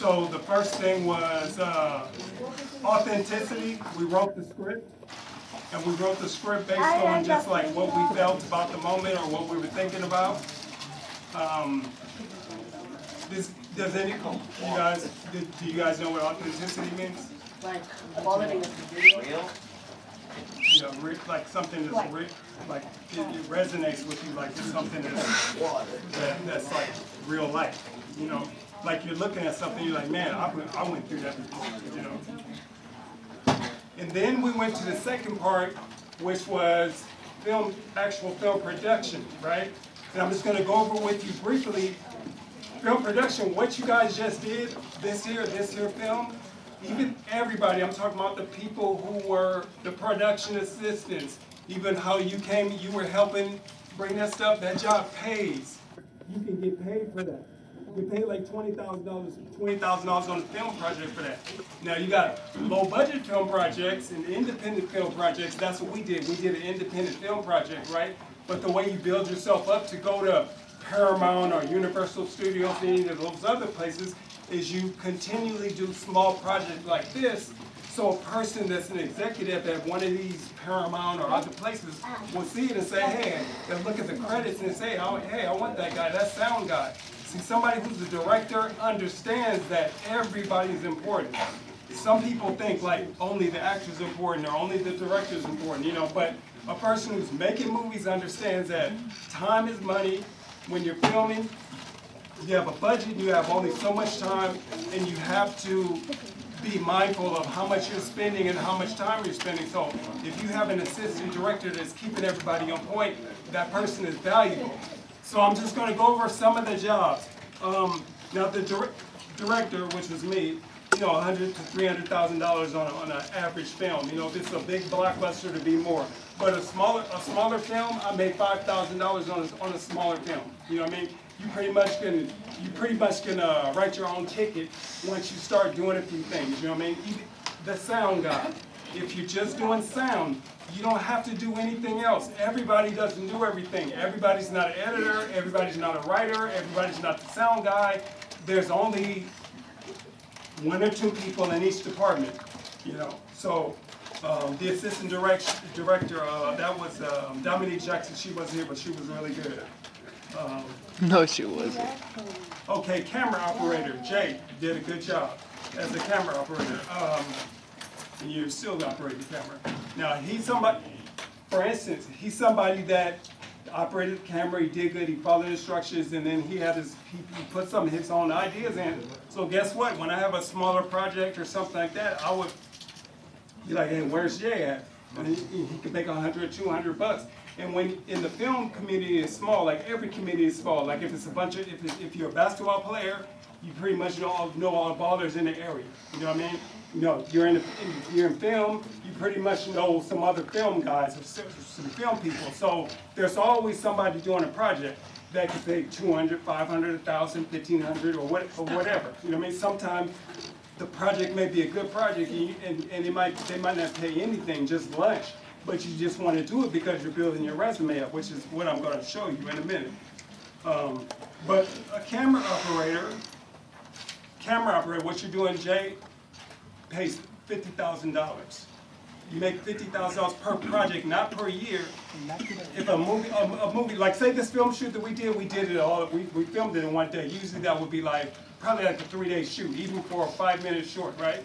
So the first thing was authenticity. We wrote the script, and we wrote the script based on just like what we felt about the moment or what we were thinking about. Does any do you guys know what authenticity means? Like quality of the video. You know, like something that's like it resonates with you, like it's something that's like real life. You know, like you're looking at something, you're like, man, I went through that before. You know. And then we went to the second part, which was actual film production, right? And I'm just going to go over with you briefly. Film production, what you guys just did this year film, even everybody, I'm talking about the people who were the production assistants, even how you were helping bring that stuff, that job pays. You can get paid for that. You get paid like $20,000 on a film project for that. Now you got low budget film projects and independent film projects. That's what we did. We did an independent film project, right? But the way you build yourself up to go to Paramount or Universal Studios, any of those other places, is you continually do small projects like this. So a person that's an executive at one of these Paramount or other places will see it and say, hey, they'll look at the credits and say, oh, hey, I want that guy, that sound guy. See, somebody who's a director understands that everybody is important. Some people think like only the actor's important or only the director's important, you know, but a person who's making movies understands that time is money. When you're filming, you have a budget, you have only so much time, and you have to be mindful of how much you're spending and how much time you're spending. So if you have an assistant director that's keeping everybody on point, that person is valuable. So I'm just going to go over some of the jobs. Now the director, which was me, you know, $100,000 to $300,000 on an average film. You know, if it's a big blockbuster, to be more. But a smaller film, I made $5,000 on a smaller film. You know what I mean? You pretty much can write your own ticket once you start doing a few things. You know what I mean? Even the sound guy. If you're just doing sound, you don't have to do anything else. Everybody doesn't do everything. Everybody's not an editor. Everybody's not a writer. Everybody's not the sound guy. There's only one or two people in each department. You know, so. The assistant director, that was Dominique Jackson. She wasn't here, but she was really good. No, she wasn't. Okay, camera operator, Jay, did a good job as a camera operator. And you're still operating the camera. Now, he's somebody, for instance, he's somebody that operated the camera, he did good, he followed instructions, and then he put some of his own ideas in. So guess what? When I have a smaller project or something like that, I would be like, hey, where's Jay at? And he could make $100, $200. And when in the film community is small, like every community is small. Like if it's a bunch of, if you're a basketball player, you pretty much know all the ballers in the area. You know what I mean? You know, you're in film, you pretty much know some other film guys or some film people. So there's always somebody doing a project that could pay $200, $500, $1,000, $1,500, or whatever. You know what I mean? Sometimes the project may be a good project, and they might not pay anything, just lunch, but you just want to do it because you're building your resume up, which is what I'm going to show you in a minute. But a camera operator, what you're doing, Jay, pays $50,000. You make $50,000 per project, not per year. If a movie, like say this film shoot that we did it all. We filmed it in one day. Usually that would be probably like a 3-day shoot, even for a 5-minute short, right?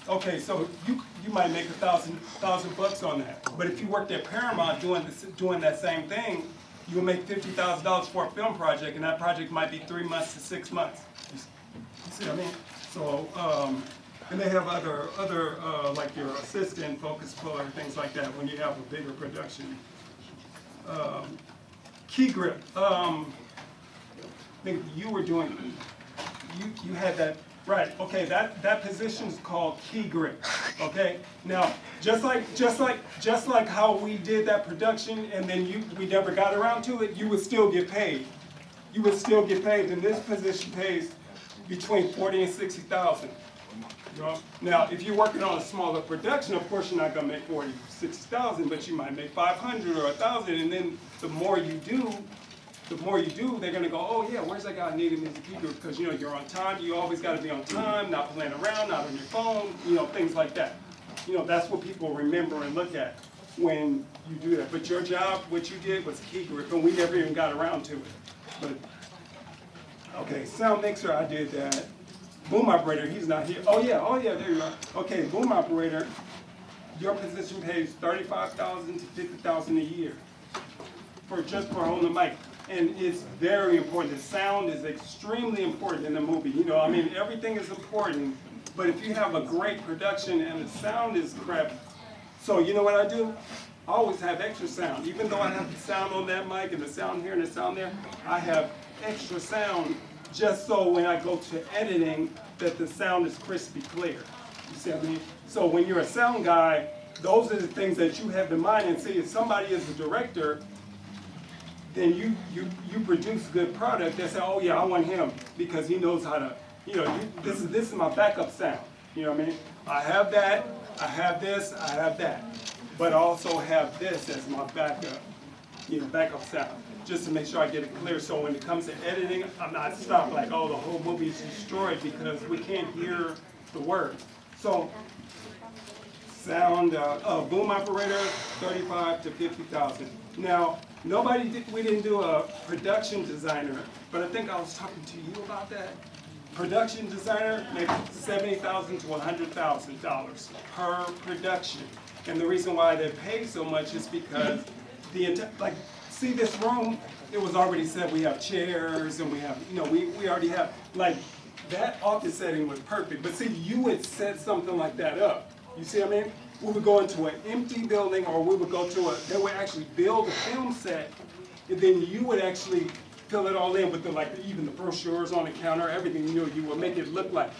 Okay, so you might make $1,000 on that. But if you worked at Paramount doing that same thing, you will make $50,000 for a film project, and that project might be 3 months to 6 months. You see what I mean? So. And they have other like your assistant, focus puller, things like that when you have a bigger production. Key grip. I think you were doing. You had that right. Okay, that position is called key grip. Okay. Now, just like how we did that production, and then we never got around to it. You would still get paid. You would still get paid, and this position pays between $40,000 and $60,000. You know? Now, if you're working on a smaller production, of course you're not going to make $40,000, $60,000, but you might make $500 or $1,000, and then the more you do, the more you do, they're gonna go, oh yeah, where's that guy needing me as a key group? Because you're on time, you always gotta be on time, not playing around, not on your phone, things like that. That's what people remember and look at when you do that. But your job, what you did was key grip, and we never even got around to it. But, okay, sound mixer, I did that. Boom operator, he's not here. Oh yeah, there you are. Okay, boom operator, your position pays $35,000 to $50,000 a year just for holding the mic. And it's very important. The sound is extremely important in the movie. Everything is important, but if you have a great production and the sound is crap, so you know what I do? I always have extra sound. Even though I have the sound on that mic and the sound here and the sound there, I have extra sound just so when I go to editing that the sound is crispy clear. You see what I mean? So when you're a sound guy, those are the things that you have in mind. And see, if somebody is a director, then you produce good product. They say, oh yeah, I want him because he knows how to, this is my backup sound. You know what I mean? I have that, I have this, I have that. But I also have this as my backup, backup sound, just to make sure I get it clear. So when it comes to editing, I'm not stopped like, oh, the whole movie is destroyed because we can't hear the words. So sound, boom operator, 35 to 50,000. Now, we didn't do a production designer, but I think I was talking to you about that. Production designer makes $70,000 to $100,000 per production. And the reason why they pay so much is because see this room, it was already said we have chairs and we have, we already have, that office setting was perfect. But see, you would set something like that up. You see what I mean? We would go into an empty building, or we would go to they would actually build a film set, and then you would actually fill it all in with even the brochures on the counter, everything, you would make it look like.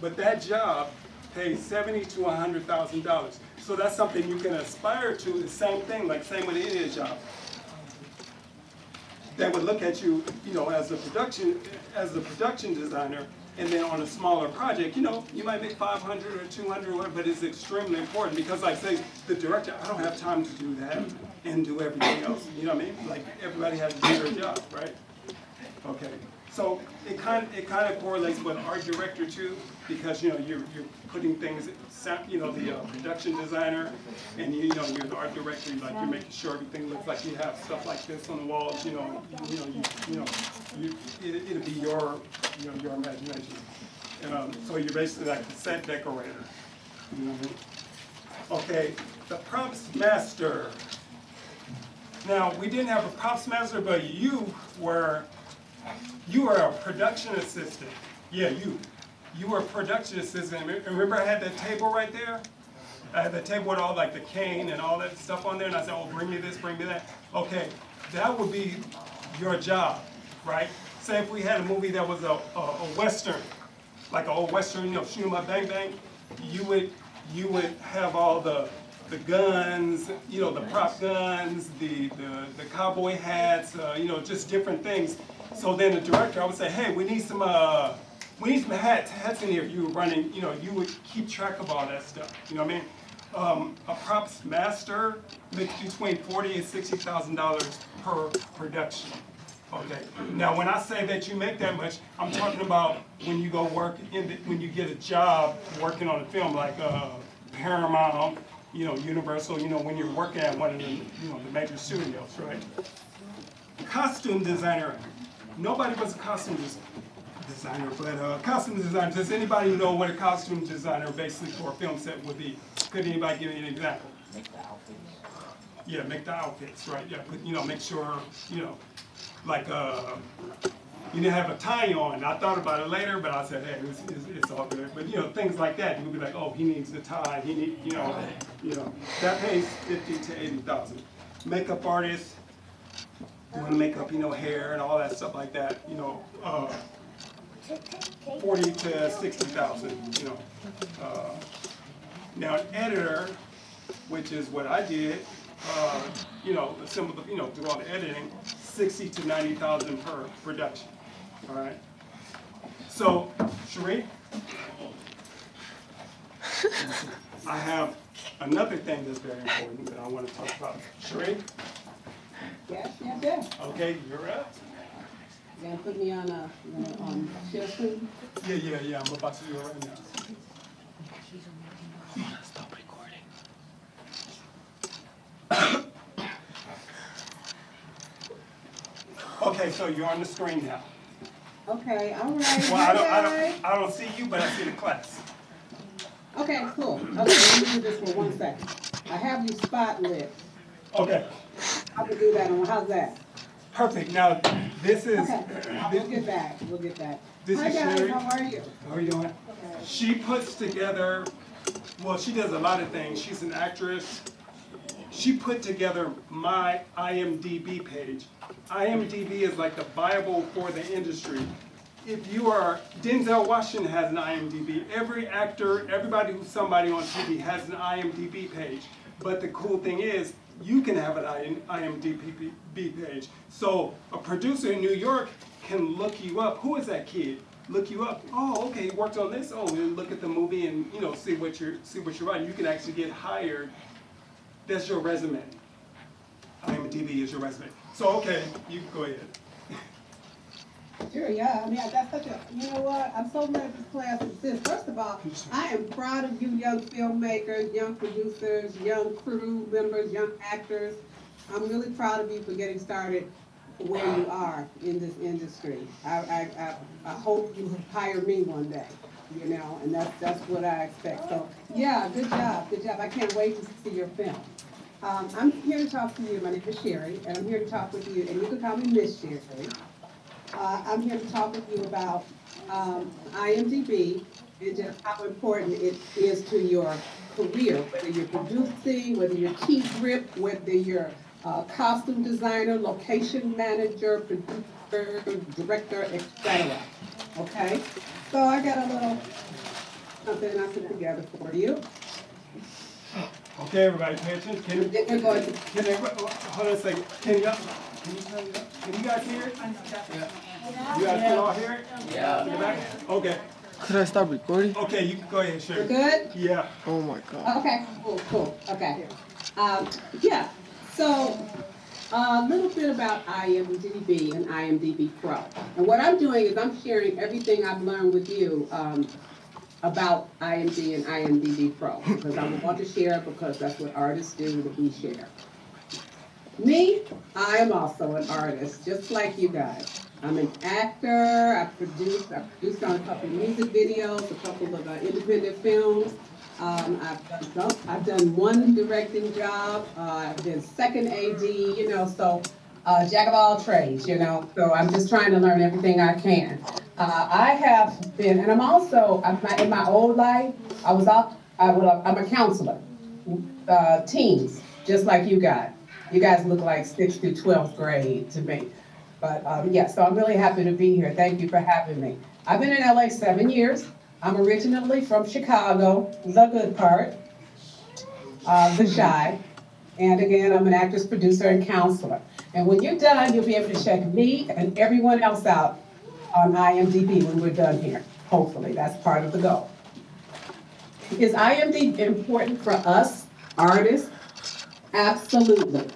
But that job pays $70,000 to $100,000. So that's something you can aspire to, the same thing, same with any job. They would look at you, as a production designer, and then on a smaller project, you might make 500 or 200, but it's extremely important because, say, the director, I don't have time to do that and do everything else. You know what I mean? Everybody has to do their job, right? Okay. So it kind of correlates with art director too, because you're putting things, the production designer, and you're the art director. You're making sure everything looks like you have stuff like this on the walls. It'll be your imagination. So you're basically like the set decorator. You know what I mean? Okay, the props master. Now we didn't have a props master, but you were a production assistant. Yeah, you were a production assistant. Remember I had that table right there? I had that table with all the cane and all that stuff on there, and I said, oh, bring me this, bring me that. Okay, that would be your job, right? Say if we had a movie that was a Western, like an old Western, shoot 'em up, bang, bang, you would have all the guns, the prop guns, the cowboy hats, just different things. So then the director, I would say, hey, we need some hats in here. You were running, you would keep track of all that stuff. You know what I mean? A props master makes between $40,000 and $60,000 per production. Okay. Now, when I say that you make that much, I'm talking about when you go work when you get a job working on a film like Paramount, Universal. When you're working at one of the, the major studios, right? Costume designer. Nobody was a costume designer, but costume designer. Does anybody know what a costume designer basically for a film set would be? Could anybody give me an example? Make the outfits. Yeah, make the outfits, right? Yeah, make sure, you didn't have a tie on. I thought about it later, but I said, hey, it's all good. But things like that, you would be like, oh, he needs the tie. He need, that pays $50,000 to $80,000. Makeup artist, doing makeup, hair and all that stuff like that. 40 to 60,000. Now an editor, which is what I did, simple, do all the editing, 60 to 90,000 per production. All right. So, Sheree, I have another thing that's very important that I want to talk about. Sheree? Yes. Okay, you're up. gonna put me on share screen? Yeah, I'm about to do it right now. Stop recording. Okay, so you're on the screen now. Okay, all right. Well, Hi, I don't see you, but I see the class. Okay, cool. Okay, let me do this for 1 second. I have you spot lit. Okay, I can do that on, how's that? perfect. Now, this is, Okay, we'll get back, we'll get back. This Hi is guys, Sherry. how are you? How are you doing? She puts together, well, she does a lot of things. She's an actress. She put together my IMDb page. IMDb is like the Bible for the industry. If you are, Denzel Washington has an IMDb. Every actor, everybody who's somebody on TV has an IMDb page. But the cool thing is, you can have an IMDb page. So a producer in New York can look you up. Who is that kid? Look you up. Oh, okay, he worked on this. Oh, and look at the movie and see what you're writing. You can actually get hired. That's your resume. IMDb is your resume. So okay, you can go ahead. Sure, yeah, I mean, that's such a, you know what, I'm so glad this class exists. First of all, I am proud of you young filmmakers, young producers, young crew members, young actors. I'm really proud of you for getting started where you are in this industry. I hope you hire me one day, and that's what I expect. So, yeah, good job. I can't wait to see your film. I'm here to talk to you. My name is Sherry, and I'm here to talk with you, and you can call me Miss Sherry. I'm here to talk with you about IMDb and just how important it is to your career, whether you're producing, whether you're chief grip, whether you're costume designer, location manager, producer, director, etc. Okay? So I got a little something I put together for you. Okay, everybody, pay attention. Can everybody, hold on a second. Can you guys hear it? You guys can all hear it? Yeah. Okay. Could I stop recording? Okay, you can go ahead, Sherry. We're good? Yeah. Oh my god. Okay, cool, okay. Yeah, so a little bit about IMDb and IMDb Pro. And what I'm doing is I'm sharing everything I've learned with you about IMD and IMDb Pro. Because I want to share it because that's what artists do, that we share. Me, I am also an artist, just like you guys. I'm an actor, I produced on a couple of music videos, a couple of independent films. I've done one directing job, I've been second AD, so jack of all trades, so I'm just trying to learn everything I can. I have been, and I'm also, in my old life, I'm a counselor, teens, just like you guys. You guys look like 6th through 12th grade to me. But yeah, so I'm really happy to be here. Thank you for having me. I've been in LA 7 years. I'm originally from Chicago, the good part, the shy. And again, I'm an actress, producer, and counselor. And when you're done, you'll be able to check me and everyone else out on IMDb when we're done here. Hopefully, that's part of the goal. Is IMDb important for us, artists? Absolutely.